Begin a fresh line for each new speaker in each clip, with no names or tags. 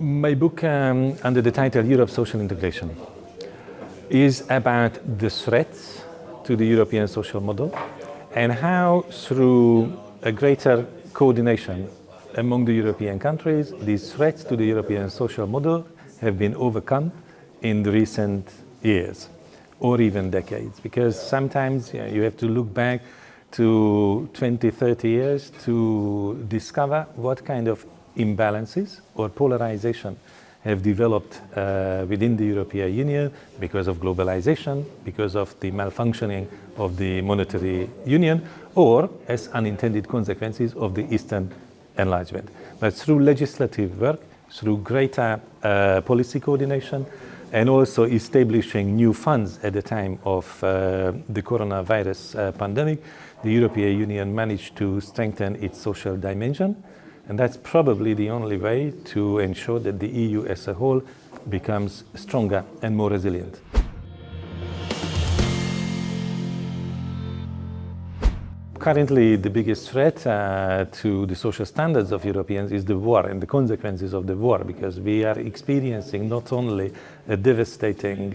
My book, under the title Europe Social Integration, is about the threats to the European social model and how, through a greater coordination among the European countries, these threats to the European social model have been overcome in the recent years or even decades. Because sometimes you have to look back to 20, 30 years to discover what kind of imbalances or polarization have developed within the European Union because of globalization, because of the malfunctioning of the monetary union, or as unintended consequences of the Eastern enlargement. But through legislative work, through greater policy coordination, and also establishing new funds at the time of the coronavirus pandemic, the European Union managed to strengthen its social dimension. And that's probably the only way to ensure that the EU as a whole becomes stronger and more resilient. Currently, the biggest threat to the social standards of Europeans is the war and the consequences of the war, because we are experiencing not only a devastating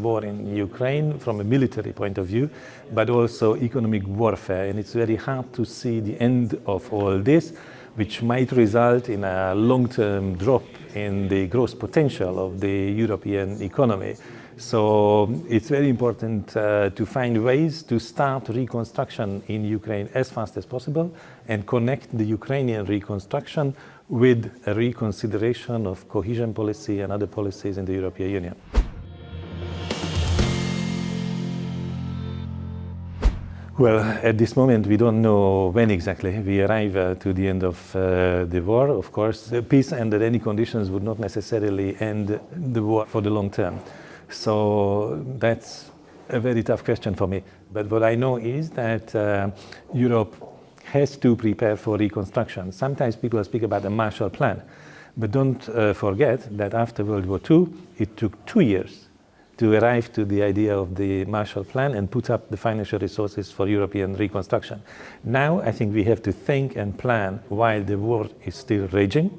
war in Ukraine from a military point of view, but also economic warfare. And it's very hard to see the end of all this, which might result in a long-term drop in the growth potential of the European economy. So it's very important to find ways to start reconstruction in Ukraine as fast as possible and connect the Ukrainian reconstruction with a reconsideration of cohesion policy and other policies in the European Union. Well, at this moment, we don't know when exactly we arrive to the end of the war. Of course, the peace under any conditions would not necessarily end the war for the long term. So that's a very tough question for me. But what I know is that Europe has to prepare for reconstruction. Sometimes people speak about a Marshall Plan, but don't forget that after World War II, it took 2 years to arrive to the idea of the Marshall Plan and put up the financial resources for European reconstruction. Now, I think we have to think and plan while the war is still raging,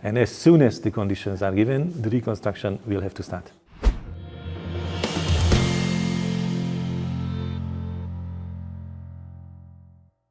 and as soon as the conditions are given, the reconstruction will have to start.